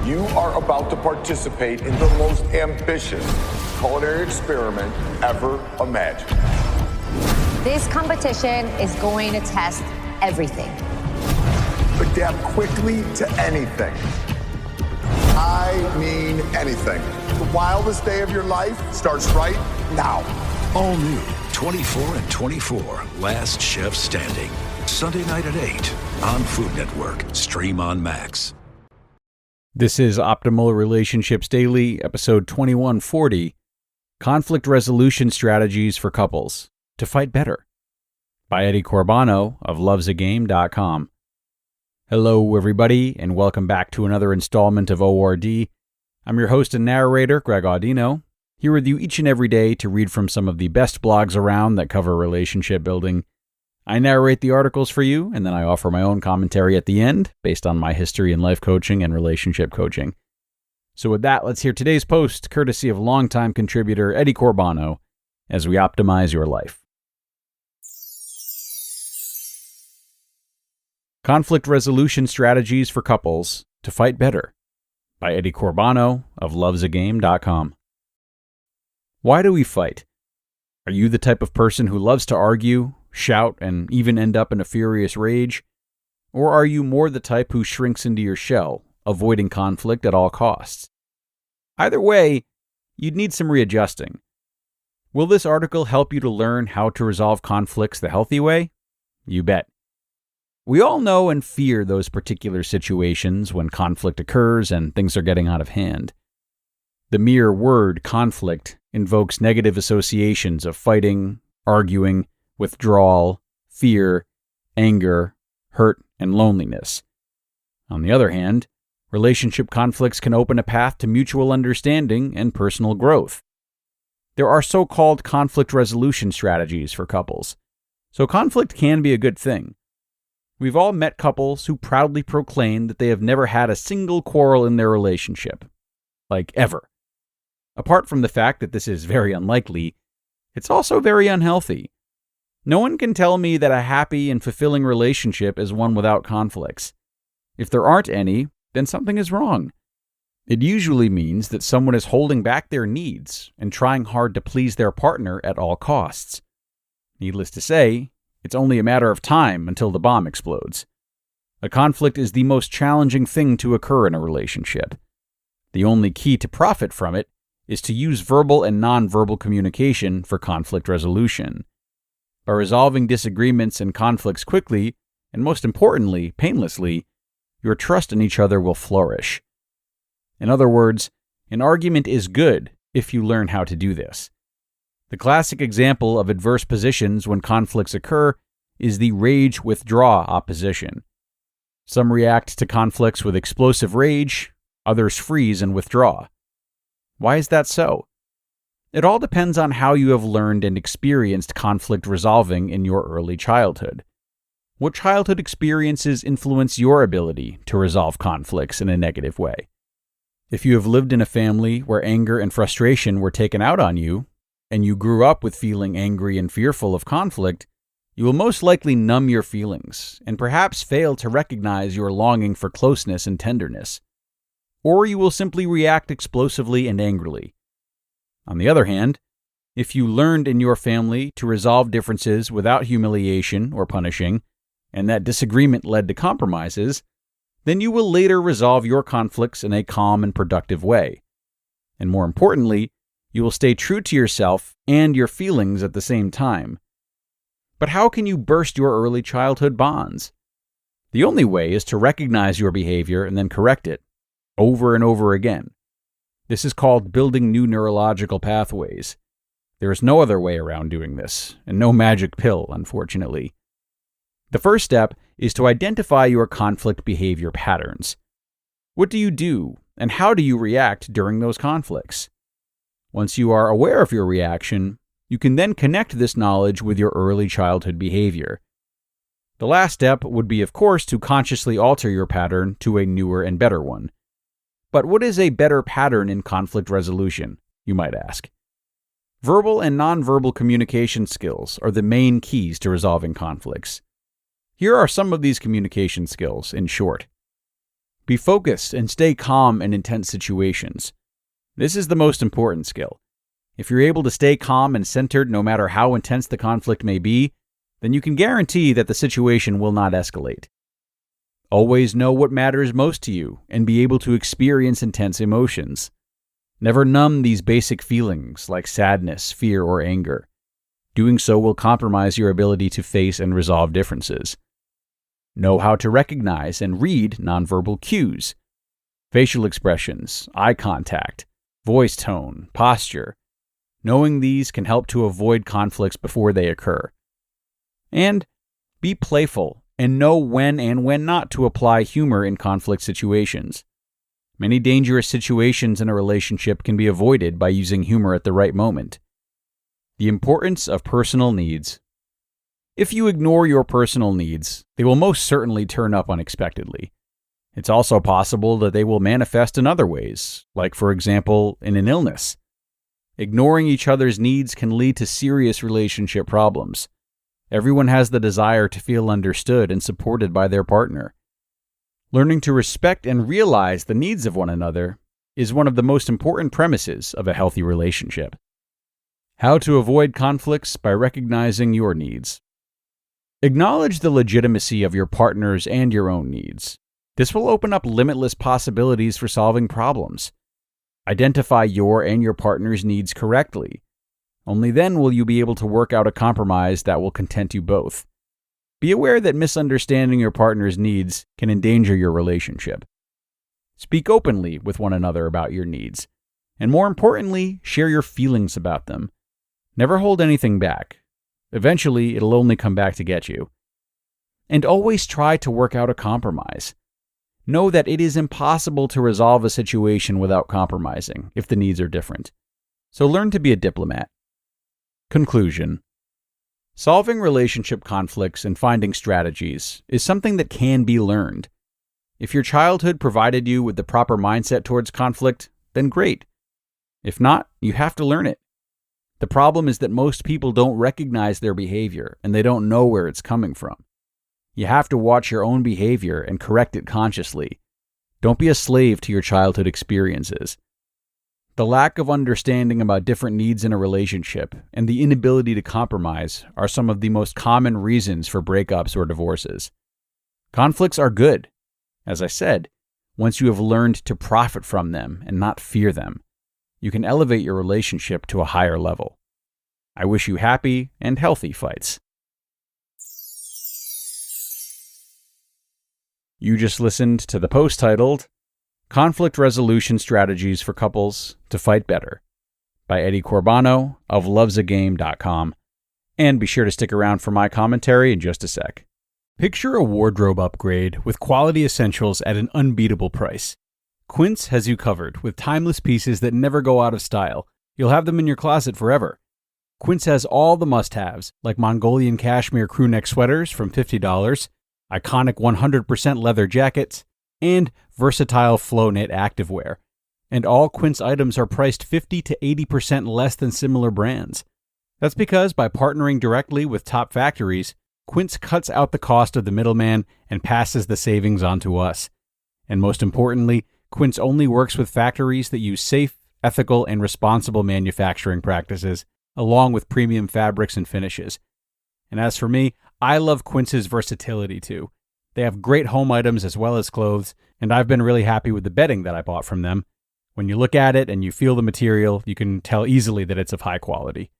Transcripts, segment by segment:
You are about to participate in the most ambitious culinary experiment ever imagined. This competition is going to test everything. Adapt quickly to anything. I mean anything. The wildest day of your life starts right now. All new 24 and 24, Last Chef Standing. Sunday night at 8 on Food Network. Stream on Max. This is Optimal Relationships Daily, episode 2140, Conflict Resolution Strategies for Couples to Fight Better, by Eddie Corbano of lovesagame.com. Hello, everybody, and welcome back to another installment of ORD. I'm your host and narrator, Greg Audino, here with you each and every day to read from some of the best blogs around that cover relationship building. I narrate the articles for you, and then I offer my own commentary at the end, based on my history in life coaching and relationship coaching. So with that, let's hear today's post, courtesy of longtime contributor Eddie Corbano, as we optimize your life. Conflict Resolution Strategies for Couples to Fight Better, by Eddie Corbano of lovesagame.com. Why do we fight? Are you the type of person who loves to argue, shout, and even end up in a furious rage? Or are you more the type who shrinks into your shell, avoiding conflict at all costs? Either way, you'd need some readjusting. Will this article help you to learn how to resolve conflicts the healthy way? You bet. We all know and fear those particular situations when conflict occurs and things are getting out of hand. The mere word conflict invokes negative associations of fighting, arguing, withdrawal, fear, anger, hurt, and loneliness. On the other hand, relationship conflicts can open a path to mutual understanding and personal growth. There are so-called conflict resolution strategies for couples, so conflict can be a good thing. We've all met couples who proudly proclaim that they have never had a single quarrel in their relationship. Like, ever. Apart from the fact that this is very unlikely, it's also very unhealthy. No one can tell me that a happy and fulfilling relationship is one without conflicts. If there aren't any, then something is wrong. It usually means that someone is holding back their needs and trying hard to please their partner at all costs. Needless to say, it's only a matter of time until the bomb explodes. A conflict is the most challenging thing to occur in a relationship. The only key to profit from it is to use verbal and nonverbal communication for conflict resolution. By resolving disagreements and conflicts quickly, and most importantly, painlessly, your trust in each other will flourish. In other words, an argument is good if you learn how to do this. The classic example of adverse positions when conflicts occur is the rage-withdraw opposition. Some react to conflicts with explosive rage, others freeze and withdraw. Why is that so? It all depends on how you have learned and experienced conflict resolving in your early childhood. What childhood experiences influence your ability to resolve conflicts in a negative way? If you have lived in a family where anger and frustration were taken out on you, and you grew up with feeling angry and fearful of conflict, you will most likely numb your feelings and perhaps fail to recognize your longing for closeness and tenderness. Or you will simply react explosively and angrily. On the other hand, if you learned in your family to resolve differences without humiliation or punishing, and that disagreement led to compromises, then you will later resolve your conflicts in a calm and productive way. And more importantly, you will stay true to yourself and your feelings at the same time. But how can you burst your early childhood bonds? The only way is to recognize your behavior and then correct it, over and over again. This is called building new neurological pathways. There is no other way around doing this, and no magic pill, unfortunately. The first step is to identify your conflict behavior patterns. What do you do, and how do you react during those conflicts? Once you are aware of your reaction, you can then connect this knowledge with your early childhood behavior. The last step would be, of course, to consciously alter your pattern to a newer and better one. But what is a better pattern in conflict resolution, you might ask? Verbal and nonverbal communication skills are the main keys to resolving conflicts. Here are some of these communication skills, in short. Be focused and stay calm in intense situations. This is the most important skill. If you're able to stay calm and centered no matter how intense the conflict may be, then you can guarantee that the situation will not escalate. Always know what matters most to you and be able to experience intense emotions. Never numb these basic feelings like sadness, fear, or anger. Doing so will compromise your ability to face and resolve differences. Know how to recognize and read nonverbal cues, facial expressions, eye contact, voice tone, posture. Knowing these can help to avoid conflicts before they occur. And be playful and know when and when not to apply humor in conflict situations. Many dangerous situations in a relationship can be avoided by using humor at the right moment. The importance of personal needs. If you ignore your personal needs, they will most certainly turn up unexpectedly. It's also possible that they will manifest in other ways, like, for example, in an illness. Ignoring each other's needs can lead to serious relationship problems. Everyone has the desire to feel understood and supported by their partner. Learning to respect and realize the needs of one another is one of the most important premises of a healthy relationship. How to avoid conflicts by recognizing your needs. Acknowledge the legitimacy of your partner's and your own needs. This will open up limitless possibilities for solving problems. Identify your and your partner's needs correctly. Only then will you be able to work out a compromise that will content you both. Be aware that misunderstanding your partner's needs can endanger your relationship. Speak openly with one another about your needs. And more importantly, share your feelings about them. Never hold anything back. Eventually, it'll only come back to get you. And always try to work out a compromise. Know that it is impossible to resolve a situation without compromising if the needs are different. So learn to be a diplomat. Conclusion. Solving relationship conflicts and finding strategies is something that can be learned. If your childhood provided you with the proper mindset towards conflict, then great. If not, you have to learn it. The problem is that most people don't recognize their behavior and they don't know where it's coming from. You have to watch your own behavior and correct it consciously. Don't be a slave to your childhood experiences. The lack of understanding about different needs in a relationship and the inability to compromise are some of the most common reasons for breakups or divorces. Conflicts are good. As I said, once you have learned to profit from them and not fear them, you can elevate your relationship to a higher level. I wish you happy and healthy fights. You just listened to the post titled Conflict Resolution Strategies for Couples to Fight Better by Eddie Corbano of lovesagame.com. And be sure to stick around for my commentary in just a sec. Picture a wardrobe upgrade with quality essentials at an unbeatable price. Quince has you covered with timeless pieces that never go out of style. You'll have them in your closet forever. Quince has all the must-haves, like Mongolian cashmere crewneck sweaters from $50, iconic 100% leather jackets, and versatile flow knit activewear. And all Quince items are priced 50 to 80% less than similar brands. That's because by partnering directly with top factories, Quince cuts out the cost of the middleman and passes the savings on to us. And most importantly, Quince only works with factories that use safe, ethical, and responsible manufacturing practices, along with premium fabrics and finishes. And as for me, I love Quince's versatility too. They have great home items as well as clothes, and I've been really happy with the bedding that I bought from them. When you look at it and you feel the material, you can tell easily that it's of high quality.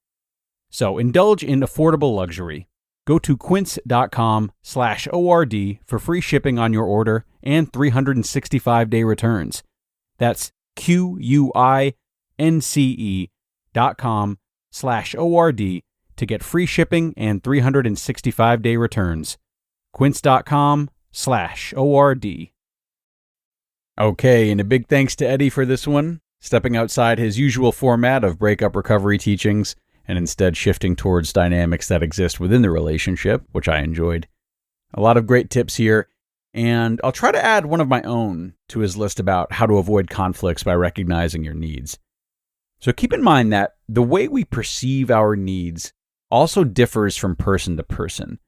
So indulge in affordable luxury. Go to quince.com/ORD for free shipping on your order and 365-day returns. That's QUINCE.com/ORD to get free shipping and 365-day returns. Quince.com/ORD. Okay, and a big thanks to Eddie for this one, stepping outside his usual format of breakup recovery teachings and instead shifting towards dynamics that exist within the relationship, which I enjoyed. A lot of great tips here, and I'll try to add one of my own to his list about how to avoid conflicts by recognizing your needs. So keep in mind that the way we perceive our needs also differs from person to person.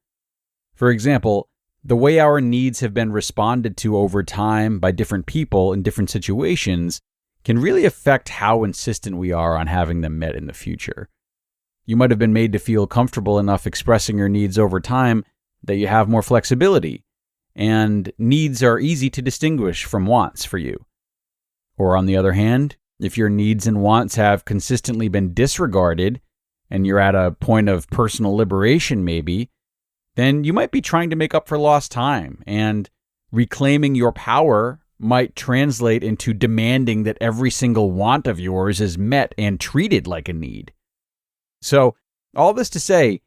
For example, the way our needs have been responded to over time by different people in different situations can really affect how insistent we are on having them met in the future. You might have been made to feel comfortable enough expressing your needs over time that you have more flexibility, and needs are easy to distinguish from wants for you. Or on the other hand, if your needs and wants have consistently been disregarded and you're at a point of personal liberation maybe, then you might be trying to make up for lost time, and reclaiming your power might translate into demanding that every single want of yours is met and treated like a need. So, all this to say,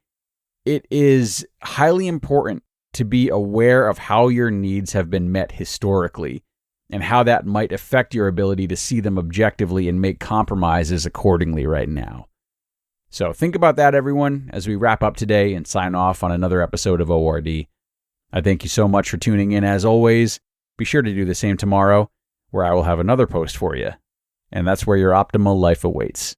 it is highly important to be aware of how your needs have been met historically and how that might affect your ability to see them objectively and make compromises accordingly right now. So think about that, everyone, as we wrap up today and sign off on another episode of ORD. I thank you so much for tuning in as always. Be sure to do the same tomorrow, where I will have another post for you. And that's where your optimal life awaits.